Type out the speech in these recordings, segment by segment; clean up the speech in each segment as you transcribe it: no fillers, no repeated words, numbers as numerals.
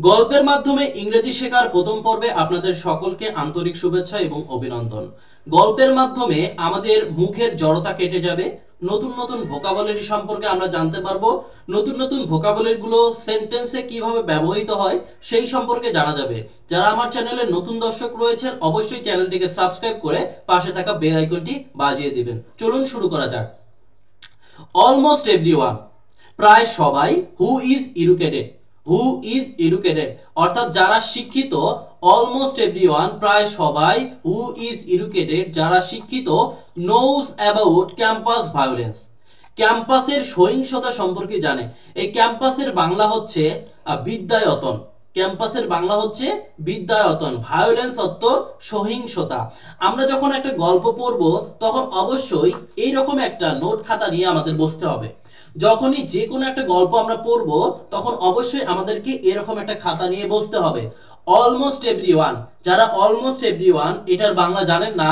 গল্পের মাধ্যমে ইংরেজি শেখার প্রথম পর্বে আপনাদের সকলকে আন্তরিক শুভেচ্ছা এবং অভিনন্দন। গল্পের মাধ্যমে আমাদের মুখের জড়তা কেটে যাবে, নতুন নতুন ভোকাবুলারি সম্পর্কে আমরা জানতে পারবো, নতুন নতুন ভোকাবুলারিগুলো সেন্টেন্সে কিভাবে ব্যবহৃত হয় সেই সম্পর্কে জানা যাবে। যারা আমার চ্যানেলের নতুন দর্শক রয়েছেন অবশ্যই চ্যানেলটিকে সাবস্ক্রাইব করে পাশে থাকা বেল আইকনটি বাজিয়ে দিবেন। চলুন শুরু করা যাক। অলমোস্ট এভরিওয়ান, প্রায় সবাই। Who is educated, who is educated অর্থাৎ যারা শিক্ষিত। অলমোস্ট এভরিওয়ান, প্রায় সবাই। হু ইজ এডুকেটেড, যারা শিক্ষিত। নোজ অ্যাবাউট ক্যাম্পাস ভায়োলেন্স, ক্যাম্পাসের সহিংসতা সম্পর্কে জানে। এই ক্যাম্পাসের বাংলা হচ্ছে বিদ্যায়তন। ক্যাম্পাসের বাংলা হচ্ছে বিদ্যায়তন। ভায়োলেন্স অর্থ সহিংসতা। আমরা যখন একটা গল্প পড়ব তখন অবশ্যই এইরকম একটা নোট খাতা নিয়ে আমাদের বসতে হবে। যখনই যে কোনো একটা গল্প আমরা পড়ব তখন অবশ্যই আমাদেরকে এরকম একটা খাতা নিয়ে বসতে হবে। অলমোস্ট এভরিওয়ান, যারা অলমোস্ট এভরিওয়ান এটার বাংলা জানেন না,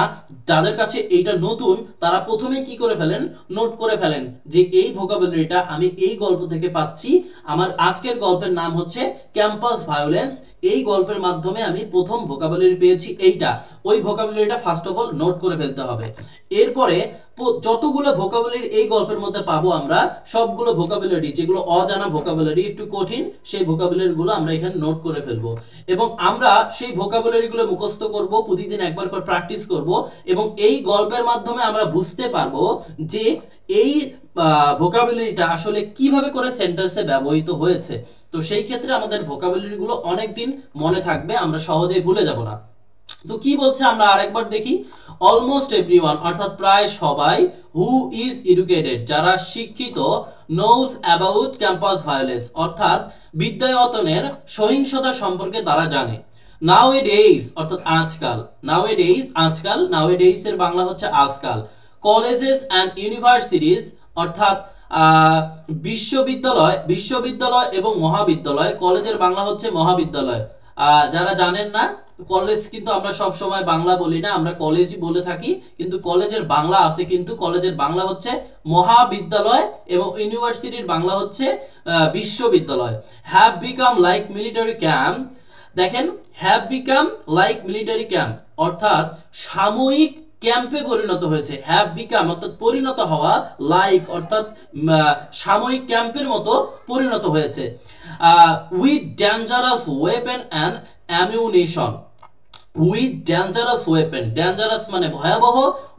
যাদের কাছে এইটা নতুন, তারা প্রথমে কি করে ফেলেন, নোট করে ফেলেন যে এই ভোকাবুলারিটা আমি এই গল্প থেকে পাচ্ছি। আমার আজকের গল্পের নাম হচ্ছে ক্যাম্পাস ভায়োলেন্স। এই গল্পের মাধ্যমে আমি প্রথম ভোকাবুলারি পেয়েছি এইটা। ওই ভোকাবুলারিটা ফার্স্ট অফ অল নোট করে ফেলতে হবে। এরপরে যতগুলো ভোকাবুলারি এই গল্পের মধ্যে পাবো আমরা, সবগুলো ভোকাবুলারি যেগুলো অজানা ভোকাবুলারি, একটু কঠিন, সেই ভোকাবুলারিগুলো আমরা এখানে নোট করে ফেলবো এবং আমরা সেই ভোকাবুলারিগুলো মুখস্থ করব, প্রতিদিন একবার করে প্র্যাকটিস করব এবং এই গল্পের মাধ্যমে আমরা বুঝতে পারবো যে এই ভোকাবুলারিটা আসলে কিভাবে করে সেন্টেন্সে ব্যবহৃত হয়েছে। তো সেই ক্ষেত্রে আমাদের ভোকাবুলারিগুলো অনেকদিন মনে থাকবে, আমরা সহজেই ভুলে যাব না। তো কি বলছে আমরা আরেকবার দেখি। অলমোস্ট এভরিওয়ান অর্থাৎ প্রায় সবাই। হু ইজ এডুকেটেড, যারা শিক্ষিত। নোজ অ্যাবাউট ক্যাম্পাস ভায়োলেন্স অর্থাৎ বিদ্যায়তনের সহিংসতা সম্পর্কে তারা জানে। নাও এ ডেইজ অর্থাৎ আজকাল। নাও এ ডেইজ আজকাল, নাও এ ডেইজ এর বাংলা হচ্ছে আজকাল। কলেজেস অ্যান্ড ইউনিভার্সিটিজ অর্থাৎ বিশ্ববিদ্যালয়, বিশ্ববিদ্যালয় এবং মহাবিদ্যালয়। কলেজের বাংলা হচ্ছে মহাবিদ্যালয়। যারা জানেন না, কলেজ কিন্তু আমরা সব সময় বাংলা বলি না, আমরা কলেজই বলে থাকি, কিন্তু কলেজের বাংলা আছে, কিন্তু কলেজের বাংলা হচ্ছে মহাবিদ্যালয় এবং ইউনিভার্সিটির বাংলা হচ্ছে বিশ্ববিদ্যালয়। Have become like military camp. দেখেন, have become like military camp অর্থাৎ সাময়িক ক্যাম্পে পরিণত হয়েছে। হ্যাভ বিকাম অর্থাৎ পরিণত হওয়া, লাইক অর্থাৎ সাময়িক ক্যাম্পের মতো পরিণত হয়েছে। With dangerous weapon and ammunition. With dangerous weapon, dangerous মানে ভয়াবহ,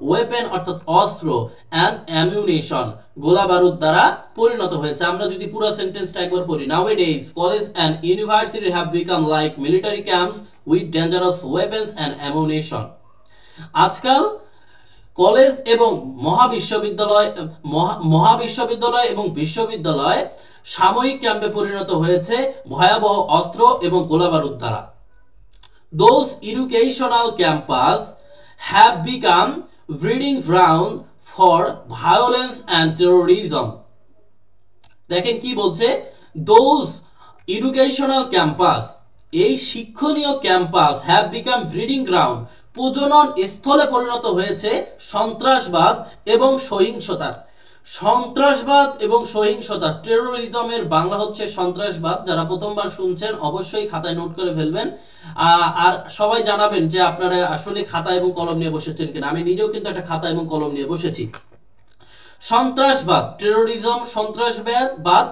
ওয়েপেন অর্থাৎ অস্ত্র, অ্যান্ড অ্যামিউনিশন গোলা বারুদ দ্বারা পরিণত হয়েছে। আমরা যদি পুরো সেন্টেন্সটা একবার পড়ি। Nowadays college and university have become like military camps with dangerous weapons and ammunition. আজকাল কলেজ এবং মহাবিশ্ববিদ্যালয় এবং বিশ্ববিদ্যালয় সাময়িক ক্যাম্পে পরিণত হয়েছে ভয়াবহ অস্ত্র এবং গোলাবারুদ দ্বারা। Those educational campus have become breeding ground for violence and terrorism. দেখেন কি বলছে, those educational campus, এই শিক্ষণীয় campus, have become breeding ground, প্রজনন স্থলে পরিণত হয়েছে সন্ত্রাসবাদ এবং সহিংসতার। সন্ত্রাসবাদ এবং সহিংসতা, টেরোরিজমের বাংলা হচ্ছে সন্ত্রাসবাদ। যারা প্রথমবার শুনছেন অবশ্যই খাতায় নোট করে ফেলবেন আর সবাই জানাবেন যে আপনারা আসলে খাতা এবং কলম নিয়ে বসেছেন কিনা। আমি নিজেও কিন্তু একটা খাতা এবং কলম নিয়ে বসেছি। সন্ত্রাসবাদ, টেরোরিজম, সন্ত্রাসবাদ,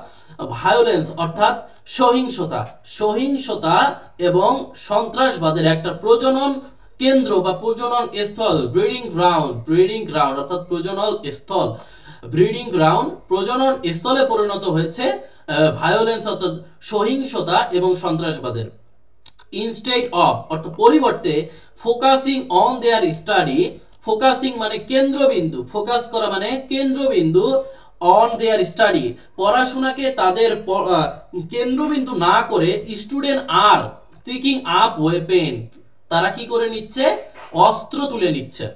ভায়োলেন্স অর্থাৎ সহিংসতা। সহিংসতা এবং সন্ত্রাসবাদের একটা প্রজনন কেন্দ্র বা প্রজনন স্থল, ব্রিডিং গ্রাউন্ড, ব্রিডিং গ্রাউন্ড অর্থাৎ প্রজনন স্থল, ব্রিডিং গ্রাউন্ড, প্রজনন স্থলে পরিণত হয়েছে ভায়োলেন্স অর্থাৎ সহিংসতা এবং সন্ত্রাসবাদের। ইনস্টেড অফ অর্থাৎ পরিবর্তে, focusing on their study, focusing মানে কেন্দ্রবিন্দু, ফোকাস করা মানে কেন্দ্রবিন্দু, অন দেয়ার স্টাডি পড়াশোনাকে তাদের কেন্দ্রবিন্দু না করে, স্টুডেন্ট আর পিকিং আপ ওয়েপেন, তারা কি করে নিচ্ছে, অস্ত্র তুলে নিচ্ছে।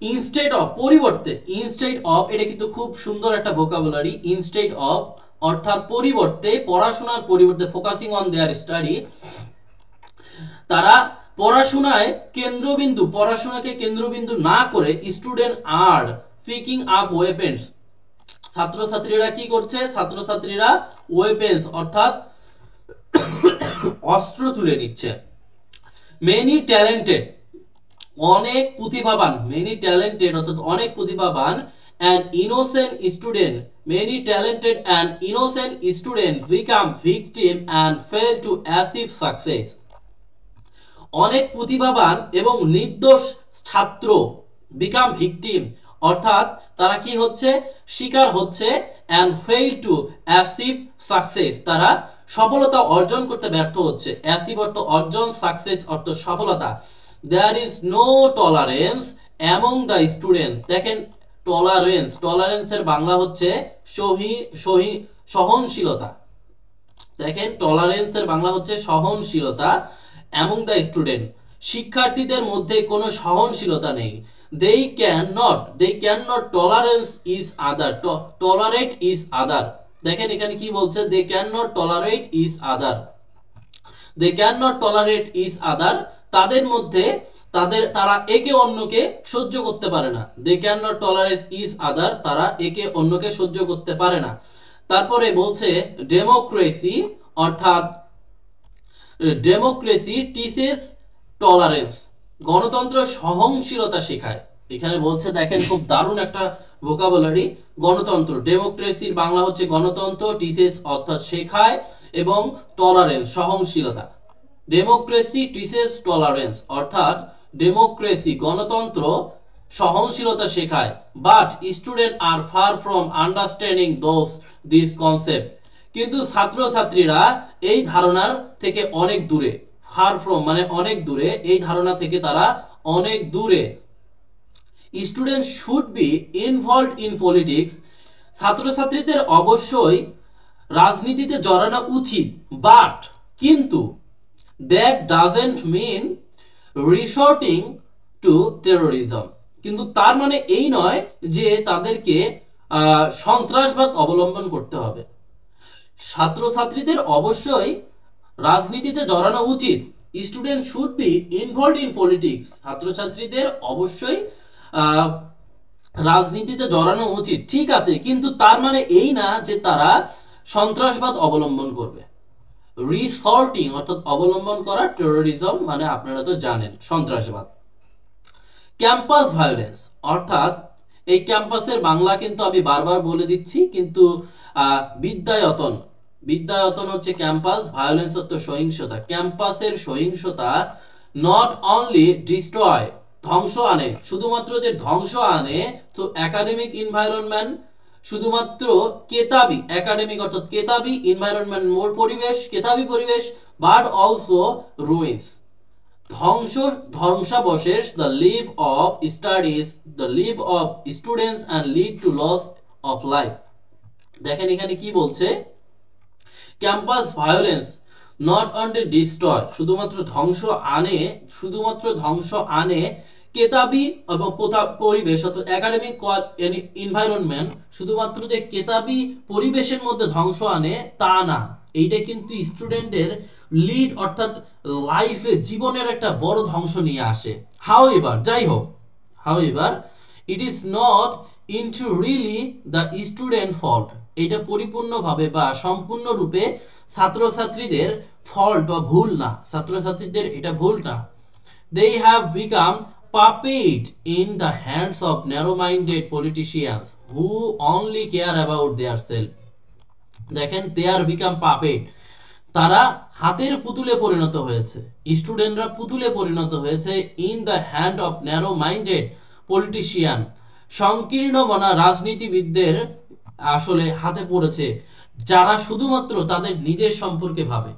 ইনস্টেড অফ পরিবর্তে, ইনস্টেড অফ এটা কিন্তু খুব সুন্দর একটা ভোকাবুলারি। ইনস্টেড অফ অর্থাৎ পরিবর্তে, পড়াশোনার পরিবর্তে, ফোকাসিং অন দেয়ার স্টাডি, তারা পড়াশোনায় কেন্দ্রবিন্দু, পড়াশোনাকে কেন্দ্রবিন্দু না করে স্টুডেন্ট আর পিকিং আপ ওয়েপেন্স, ছাত্রছাত্রীরা কি করছে, ছাত্রছাত্রীরা ওয়েপেন্স অর্থাৎ অস্ত্র তুলে নিচ্ছে। মেনি ট্যালেন্টেড, অনেক প্রতিভাবান, মেনি ট্যালেন্টেড অর্থাৎ অনেক প্রতিভাবান, and innocent student, many talented and innocent student become victim and fail to achieve success. অনেক প্রতিভাবান এবং নির্দোষ ছাত্র বিকাম ভিকটিম অর্থাৎ তারা কি হচ্ছে, শিকার হচ্ছে, and fail to achieve success, তারা সফলতা অর্জন করতে ব্যর্থ হচ্ছে। অ্যাচিভ অর্থ অর্জন, সাকসেস অর্থ সফলতা। There is no tolerance among the student. দেখেন টলারেন্স, টলারেন্সের বাংলা হচ্ছে সহনশীলতা। দেখেন টলারেন্সের বাংলা হচ্ছে সহনশীলতা। অ্যামং দ্য স্টুডেন্ট, শিক্ষার্থীদের মধ্যে কোনো সহনশীলতা নেই। they cannot tolerance is other, tolerate is other। দেখেন এখানে কি বলছে, they cannot tolerate is other, they cannot tolerate is other, তাদের মধ্যে তারা একে অন্যকে সহ্য করতে পারে না। they cannot tolerate is other, তারা একে অন্যকে সহ্য করতে পারে না। তারপরে বলছে ডেমোক্রেসি, অর্থাৎ ডেমোক্রেসি টিচেস টলারেন্স, গণতন্ত্র সহনশীলতা শেখায়। এখানে বলছে দেখেন খুব দারুণ একটা ভোকাবুলারি, গণতন্ত্র, ডেমোক্রেসির বাংলা হচ্ছে গণতন্ত্র, টিচেস অর্থাৎ শেখায়, এবং টলারেন্স সহনশীলতা। ডেমোক্রেসি টিচেস টলারেন্স অর্থাৎ ডেমোক্রেসি গণতন্ত্র সহনশীলতা শেখায়। But student are far from understanding this concept, কিন্তু ছাত্রছাত্রীরা এই ধারণার থেকে অনেক দূরে। ফার ফ্রম মানে অনেক দূরে, এই ধারণা থেকে তারা অনেক দূরে। Student should be involved in politics, ছাত্রছাত্রীদের অবশ্যই রাজনীতিতে জড়ানো উচিত। বাট কিন্তু that doesn't mean resorting to terrorism, কিন্তু তার মানে এই নয় যে তাদেরকে সন্ত্রাসবাদ অবলম্বন করতে হবে। ছাত্রছাত্রীদের অবশ্যই রাজনীতিতে জড়ানো উচিত। Student should be involved in politics, ছাত্রছাত্রীদের অবশ্যই রাজনীতিতে জড়ানো উচিত, ঠিক আছে, কিন্তু তার মানে এই না যে তারা সন্ত্রাসবাদ অবলম্বন করবে। রিসর্টিং অর্থাৎ অবলম্বন করা, টেরোরিজম মানে আপনারা তো জানেন সন্ত্রাসবাদ। ক্যাম্পাস ভায়োলেন্স, অর্থাৎ এই ক্যাম্পাসের বাংলা কিন্তু আমি বারবার বলে দিচ্ছি, কিন্তু বিদ্যায়তন, বিদ্যায়তন হচ্ছে ক্যাম্পাস, ভায়োলেন্স হচ্ছে সহিংসতা। ক্যাম্পাসের সহিংসতা নট অনলি ডিস্ট্রয়, ধ্বংস আনে, শুধুমাত্র যে ধ্বংস আনে তো একাডেমিক এনভায়রনমেন্ট, শুধুমাত্র কেতাবি, একাডেমিক অর্থাৎ কেতাবি, এনভায়রনমেন্ট মোর পরিবেশ, কেতাবি পরিবেশ, বাট অলসো রুইন্স, ধ্বংসাবশেষ, the life of studies, the life of students and lead to loss of life। দেখেন এখানে কি বলছে, campus violence not only destroy, শুধুমাত্র ধ্বংস আনে কেতাবি এবং পরিবেশ অর্থাৎ একাডেমিক এনভায়রনমেন্ট, শুধুমাত্র যে কেতাবি পরিবেশের মধ্যে ধ্বংস আনে তা না, এইটা কিন্তু স্টুডেন্টের লিড অর্থাৎ লাইফে জীবনের একটা বড় ধ্বংস নিয়ে আসে। হাউএভার, যাই হোক, however it is not into really the student fault, এটা পরিপূর্ণভাবে বা সম্পূর্ণরূপে ছাত্রছাত্রীদের ফল্ট বা ভুল না, ছাত্রছাত্রীদের এটা ভুল না। they have become puppet in the hands of narrow-minded politicians who only care about their self। দেখেন they are become puppet, তারা হাতের পুতুলে পরিণত হয়েছে, স্টুডেন্টরা পুতুলে পরিণত হয়েছে in the hand of narrow minded politician, সংকীর্ণ মনা রাজনীতিবিদদের আসলে হাতে পড়েছে, যারা শুধুমাত্র তাদের নিজের সম্পর্কে ভাবে।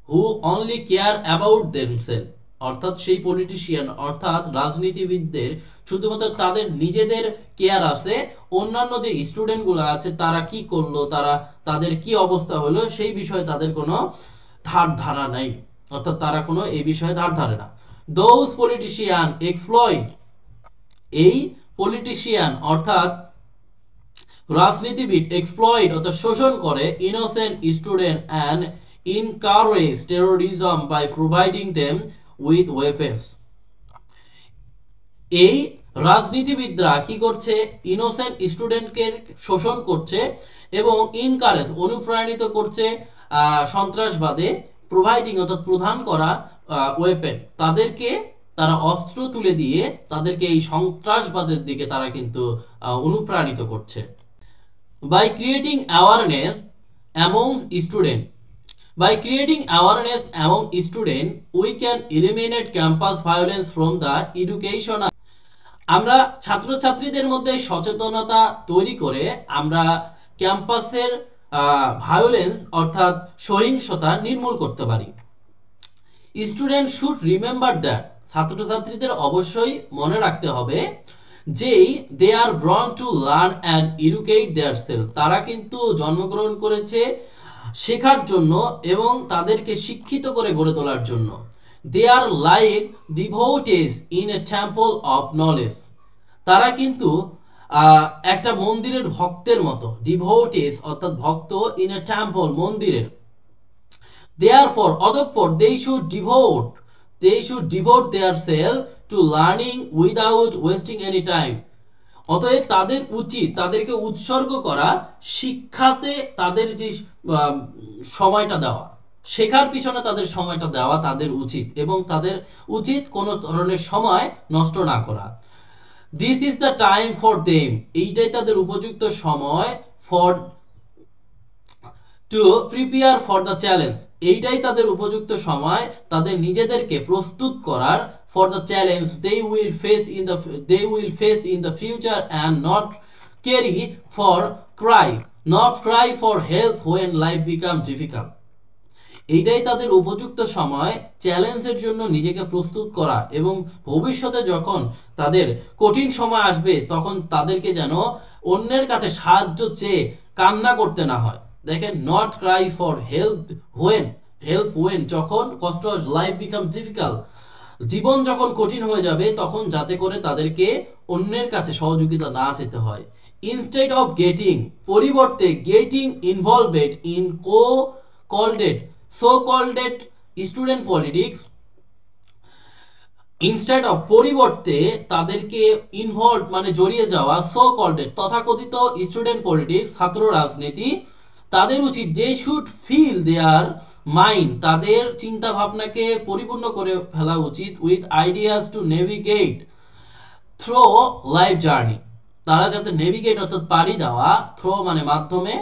হু অনলি কেয়ার অ্যাবাউট দেমসেলফ, অর্থাৎ সেই পলিটিশিয়ান অর্থাৎ রাজনীতিবিদদের শুধুমাত্র তাদের নিজেদের কেয়ার আছে, অন্যান্য যে স্টুডেন্টগুলো আছে তারা কি করলো, তাদের কি অবস্থা হলো সেই বিষয়ে তাদের কোনো ধারণা নেই, অর্থাৎ তারা কোনো এই বিষয়ে ধারে না। দোজ পলিটিশিয়ান এক্সপ্লয়েট, এই পলিটিশিয়ান অর্থাৎ রাজনীতিবিদ এক্সপ্লয়েট অর্থাৎ শোষণ করে innocent student and encourage terrorism by providing them with weapons. এই রাজনীতিবিদরা কি করছে, ইনোসেন্ট স্টুডেন্টকে শোষণ করছে এবং ইনকারেজ অনুপ্রাণিত করছে সন্ত্রাসবাদে, প্রোভাইডিং অর্থাৎ প্রদান করা ওয়েপেন, তাদেরকে তারা অস্ত্র তুলে দিয়ে তাদেরকে এই সন্ত্রাসবাদের দিকে তারা কিন্তু অনুপ্রাণিত করছে। By creating awareness among student By creating awareness among students, we can eliminate campus violence from the education. আমরা ছাত্রছাত্রীদের মধ্যে সচেতনতা তৈরি করে আমরা ক্যাম্পাসের ভায়োলেন্স অর্থাৎ সহিংসতা নির্মূল করতে পারি। স্টুডেন্ট শুড রিমেম্বার দ্যাট, ছাত্রছাত্রীদের অবশ্যই মনে রাখতে হবে যে they are born to learn and educate their self, তারা কিন্তু জন্মগ্রহণ করেছে শেখার জন্য এবং তাদেরকে শিক্ষিত করে গড়ে তোলার জন্য। They are like devotees in a temple of knowledge, তারা কিন্তু একটা মন্দিরের ভক্তের মতো, ডিভোটেস অর্থাৎ ভক্ত, ইন এ টেম্পল মন্দিরের। Therefore, অতঃপর they should devote themselves to learning without wasting any time. অতএব তাদের উচিত তাদেরকে উৎসর্গ করা শিক্ষাতে, তাদের যে সময়টা দেওয়া, শেখার পিছনে তাদের সময়টা দেওয়া তাদের উচিত, এবং তাদের উচিত কোনো ধরনের সময় নষ্ট না করা। This is the time for them, এইটাই তাদের উপযুক্ত সময়, for to prepare for the challenge, এইটাই তাদের উপযুক্ত সময় তাদের নিজেদেরকে প্রস্তুত করার, for the challenge they will face in the future, and not cry for help when life becomes difficult. এইটাই তাদের উপযুক্ত সময় চ্যালেঞ্জের জন্য নিজেকে প্রস্তুত করা, এবং ভবিষ্যতে যখন তাদের কঠিন সময় আসবে তখন তাদেরকে যেন অন্যের কাছে সাহায্য চেয়ে কান্না করতে না হয়। দেখেন, not cry for help when যখন কষ্ট, লাইফ বিকাম ডিফিকাল্ট, জীবন যখন কঠিন হয়ে যাবে তখন যাতে করে তাদেরকে অন্যের কাছে সহযোগিতা না যেতে হয়। ইনস্টেড অফ পরিবর্তে getting involved in so called student politics, পরিবর্তে তাদেরকে ইনভলভ মানে জড়িয়ে যাওয়া, সো কল্ডেড তথাকথিত স্টুডেন্ট পলিটিক্স ছাত্র রাজনীতি, তাদের উচিত যে শুড ফিল দেয়ার মাইন্ড, তাদের চিন্তা ভাবনাকে পরিপূর্ণ করে ফেলা উচিত, with ideas to navigate through life journey, তারা যাতে নেভিগেট অর্থাৎ পাড়ি দেওয়া, থ্রো মানে মাধ্যমে,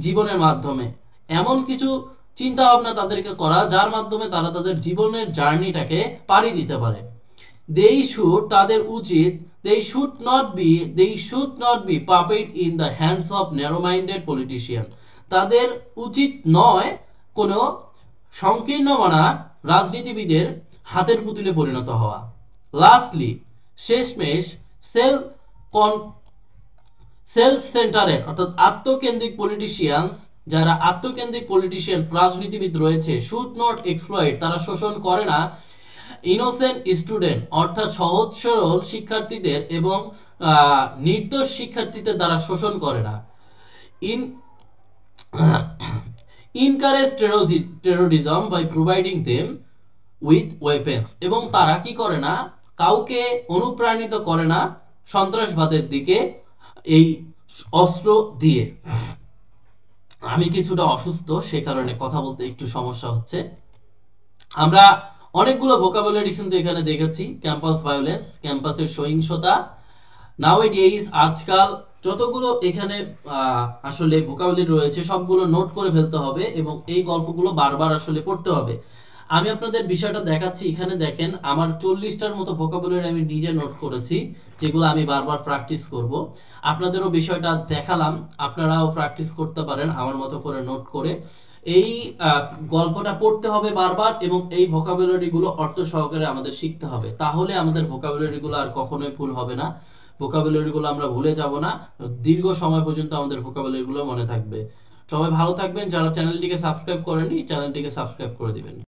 জীবনের মাধ্যমে, এমন কিছু চিন্তা ভাবনা তাদেরকে করা যার মাধ্যমে তারা তাদের জীবনের জার্নিটাকে পাড়ি দিতে পারে। তাদের উচিত they should not be puppet in the hands of narrow-minded politician, তাদের উচিত নয় কোনো সংকীর্ণ মনা রাজনীতিবিদের হাতের পুতুলে পরিণত হওয়া। লাস্টলি, শেষমেশ, সেলফ সেন্টারেড অর্থাৎ আত্মকেন্দ্রিক যারা আত্মকেন্দ্রিক পলিটিশিয়ান রাজনীতিবিদ রয়েছে, শুড নট এক্সপ্লয়েট, তারা শোষণ করে না, ইনোসেন্ট স্টুডেন্ট অর্থাৎ সহজ সরল শিক্ষার্থীদের এবং নির্দোষ শিক্ষার্থীদের দ্বারা শোষণ করে না। Encourage terrorism by providing them with weapons, এবং তারা কি করে না, কাউকে অনুপ্রাণিত করে না সন্ত্রাসবাদের দিকে এই অস্ত্র দিয়ে। আমি কিছুটা অসুস্থ, সে কারণে কথা বলতে একটু সমস্যা হচ্ছে। আমরা অনেকগুলো ভোকাবুলারি কিন্তু এখানে দেখেছি, ক্যাম্পাস ভায়োলেন্স, ক্যাম্পাসের সহিংসতা, নাওএডেজ, আজকাল যতগুলো এখানে আসলে ভোকাবুলারি রয়েছে সবগুলো নোট করে ফেলতে হবে এবং এই গল্পগুলো বারবার আসলে পড়তে হবে। আমি আপনাদের বিষয়টা দেখাচ্ছি, এখানে দেখেন আমার 40টার মতো ভোকাবুলারি আমি নিজে নোট করেছি, যেগুলো আমি বারবার প্র্যাকটিস করব। আপনাদেরও বিষয়টা দেখালাম, আপনারাও প্র্যাকটিস করতে পারেন আমার মতো করে নোট করে। এই গল্পটা পড়তে হবে বারবার এবং এই ভোকাবুলারিগুলো অর্থ সহকারে আমাদের শিখতে হবে, তাহলে আমাদের ভোকাবুলারিগুলো আর কখনোই ভুল হবে না, ভোকাবুলারিগুলো আমরা ভুলে যাব না, দীর্ঘ সময় পর্যন্ত আমাদের ভোকাবুলারিগুলো মনে থাকবে। সবাই ভালো থাকবেন, যারা চ্যানেলটিকে সাবস্ক্রাইব করেনি চ্যানেলটিকে সাবস্ক্রাইব করে দিবেন।